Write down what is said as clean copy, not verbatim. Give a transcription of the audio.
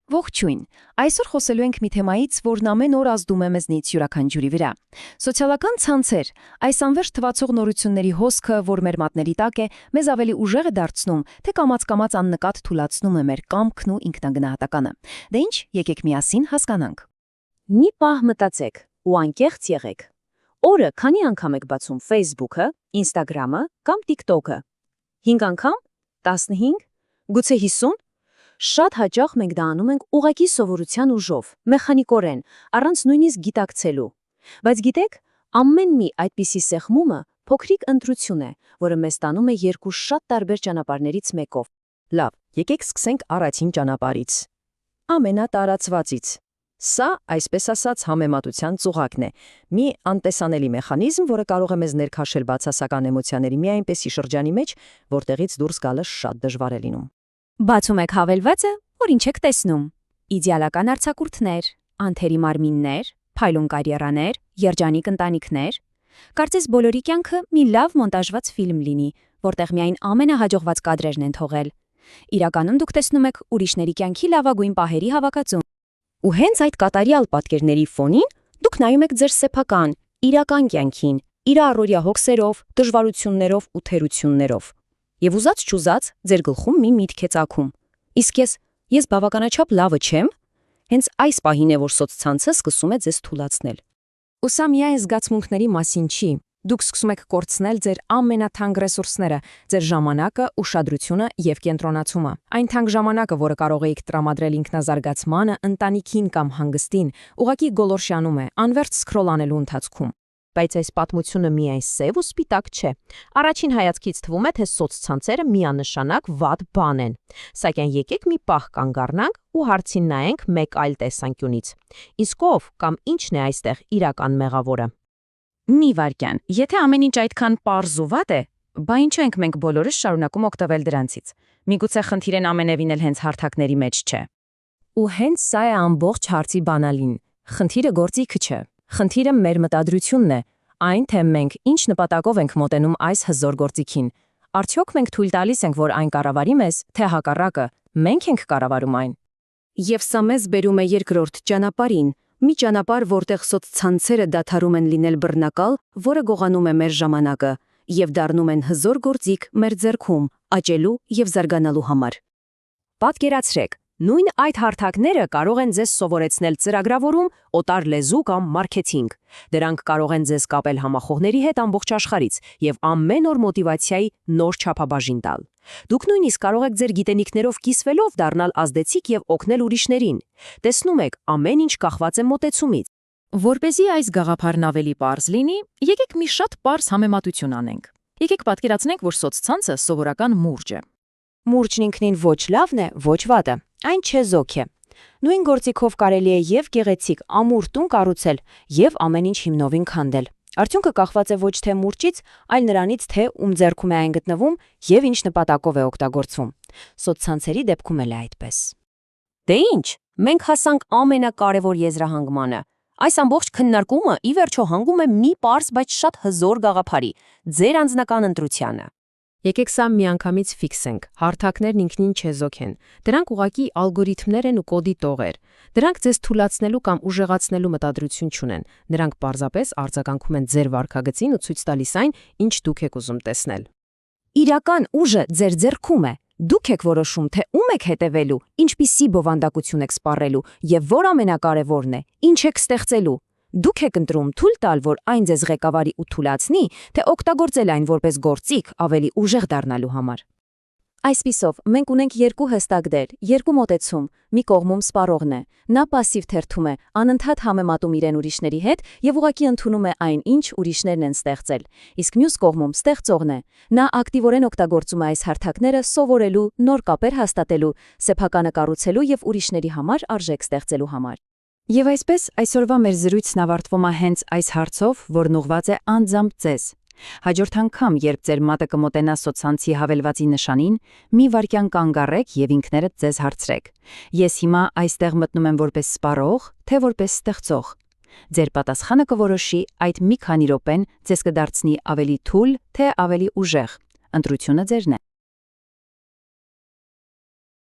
Ողջույն։ Այսօր խոսելու ենք մի թեմայից, որն ամեն օր ազդում է մեզնից յուրաքանչյուրի վրա։ Սոցիալական ցանցեր, այս անվերջ թվացող նորությունների հոսքը, որ մեր մատների տակ է, մեզ ավելի ուժեղ է դարձնում, թե կամաց-կամաց աննկատ թուլացնում է մեր կամքն ու ինքնագնահատականը։ Դե ինչ, եկեք միասին հասկանանք։ Մի պահ մտածեք ու անկեղծ եղեք։ Օրը քանի անգամ եք բացում Facebook-ը, Instagram-ը կամ TikTok-ը։ 5 անգամ, 15, գուցե 50։ Շատ հաճախ մենք դա անում ենք ուղղակի սովորության ուժով, մեխանիկորեն, առանց նույնիսկ գիտակցելու։ Բայց գիտեք, ամեն մի այդպիսի սեղմումը փոքրիկ ընտրություն է, որը մեզ տանում է երկու շատ տարբեր ճանապարհներից մեկով։ Լավ, եկեք սկսենք առաջին ճանապարհից։ Ամենատարածվածից։ Սա, այսպես ասած, համեմատության ծուղակն է։ Մի անտեսանելի մեխանիզմ, որը կարող է մեզ ներքաշել բացասական էմոցիաների մի այնպիսի շրջանի մեջ, որտեղից դուրս գալը շատ դժվար է լինում։ Բացում եք հավելվածը, որ ինչ եք տեսնում։ Իդեալական արձակուրդներ, անթերի մարմիններ, փայլուն կարիերաներ, երջանիկ ընտանիքներ։ Կարծես բոլորի կյանքը մի լավ մոնտաժված ֆիլմ լինի, որտեղ միայն ամենահաջողված կադրերն են թողել։ Իրականում դուք տեսնում եք ուրիշների կյանքի լավագույն պահերի հավաքածուն։ Ու հենց այդ կատարյալ պատկերների ֆոնին դուք նայում եք ձեր սեփական, իրական կյանքին, իր առօրյա հոգսերով, դժվարություններով ու թերություններով։ Եվ ուզած-չուզած ձեր գլխում մի միտք է ծագում։ Իսկ ես բավականաչափ լավը չեմ։ Հենց այս պահին է, որ սոցցանցը սկսում է ձեզ թուլացնել։ Ու սա միայն զգացմունքների մասին չի։ Դուք սկսում եք կորցնել ձեր ամենաթանկ ռեսուրսները, ձեր ժամանակը, ուշադրությունը եւ կենտրոնացումը։ Այն թանկ ժամանակը, որը կարող եք տրամադրել ինքնազարգացմանը, ընտանիքին կամ հանգստին, ուղղակի գոլորշիանում է, անվերջ սկրոլ անելու ընթացքում։ Բայց այս պատմությունը միայն սև ու սպիտակ չէ։ Առաջին հայացքից թվում է, թե սոցցանցերը միանշանակ վատ բան են։ Սակայն եկեք մի պահ կանգ առնանք ու հարցին նայենք մեկ այլ տեսանկյունից։ Իսկ ով կամ ինչն է այստեղ իրական մեղավորը։ Մի վարքյան, եթե ամեն ինչ այդքան պարզ ու վատ է, բա ինչու ենք մենք բոլորս շարունակում օգտվել դրանցից։ Միգուցե խնդիրն ամենևին էլ հենց հարթակների մեջ չէ։ Ու հենց սա է ամբողջ հարցի բանալին։ Խնդիրը գործիքը չէ։ Խնդիրը մեր մտադրությունն է, այն թե մենք ինչ նպատակով ենք մոտենում այս հզոր գործիքին։ Արդյոք մենք թույլ տալիս ենք, որ այն կառավարի մեզ, թե հակառակը, մենք ենք կառավարում այն։ Եվ սա մեզ բերում է երկրորդ ճանապարհին, մի ճանապարհ, որտեղ սոցցանցերը դադարում են լինել բռնակալ, որը գողանում է մեր ժամանակը, եւ դառնում են հզոր գործիք մեր ձեռքում, աճելու եւ զարգանալու համար։ Պատկերացրեք, նույն այդ հարթակները կարող են ձեզ սովորեցնել ծրագրավորում, օտար լեզու կամ մարքեթինգ։ Դրանք կարող են ձեզ կապել համախոհների հետ ամբողջ աշխարհից եւ ամեն օր մոտիվացիայի նոր չափաբաժին տալ։ Դուք նույնիսկ կարող եք ձեր գիտելիքներով կիսվելով դառնալ ազդեցիկ եւ օգնել ուրիշներին։ Տեսնում եք, ամեն ինչ կախված է մոտեցումից։ Որպեսզի այս գաղափարն ավելի պարզ լինի, եկեք մի շատ պարզ համեմատություն անենք։ Եկեք պատկերացնենք, որ սոցցանցը սովորական մուրջ է։ Մուրջն ինքնին ոչ լավն է, ոչ վատը, այն չեզոք է։ Նույն գործիքով կարելի է եւ գեղեցիկ ամուր տուն կառուցել եւ ամեն ինչ հիմնովին քանդել։ Արդյունքը կախված է ոչ թե մուրջից, այլ նրանից, թե ում ձեռքում է այն գտնվում եւ ինչ նպատակով է օգտագործվում։ Սոցցանցերի դեպքում էլ է այդպես։ Դե ինչ, մենք հասանք ամենակարևոր եզրահանգմանը։ Այս ամբողջ քննարկումը ի վերջո հանգում է մի պարզ, բայց շատ հզոր գաղափարի՝ ձեր անձնական ընտրությանը։ Եկեք սա միանգամից ֆիքսենք։ Հարթակներն ինքնին չեզոք են։ Դրանք ուղղակի ալգորիթմներ են ու կոդի տողեր։ Դրանք ձեզ թուլացնելու կամ ուժեղացնելու մտադրություն չունեն։ Նրանք պարզապես արձագանքում են ձեր վարքագծին ու ցույց տալիս այն, ինչ դուք եք ուզում տեսնել։ Իրական ուժը ձեր ձեռքում է։ Դուք եք որոշում, թե ում եք հետևելու, ինչպիսի բովանդակություն եք սպառելու եւ որ ամենակարևորն է, ինչ եք ստեղծելու։ Դուք եք ընտրում թույլ տալ, որ այն ձեզ ղեկավարի ու թուլացնի, թե օգտագործել այն որպես գործիք ավելի ուժեղ դառնալու համար։ Այսպիսով, մենք ունենք երկու հստակ դեր, երկու մոտեցում։ Մի կողմում սպառողն է։ Նա պասիվ թերթում է, անընդհատ համեմատում իրեն ուրիշների հետ եւ ուղղակի ընդունում է այն, ինչ ուրիշներն են ստեղծել։ Իսկ մյուս կողմում ստեղծողն է։ Նա ակտիվորեն օգտագործում է այս հարթակները սովորելու, նոր կապեր հաստատելու, սեփականը կառուցելու եւ ուրիշների համար արժեք ստեղծելու համար։ Եվ այսպես այսօրվա մեր զրույցն ավարտվում է հենց այս հարցով, որն ուղղված է անձամբ ձեզ։ Հաջորդ անգամ, երբ ձեր մատը կմոտենա սոցցանցի հավելվածի նշանին, մի վայրկյան կանգ առեք եւ ինքներդ ձեզ հարցրեք. ես հիմա այստեղ մտնում եմ որպես սպառող, թե որպես ստեղծող։ Ձեր պատասխանը կորոշի այդ մի քանի րոպեն ձեզ կդարձնի ավելի թույլ, թե ավելի ուժեղ։ Ընտրությունը ձերն է։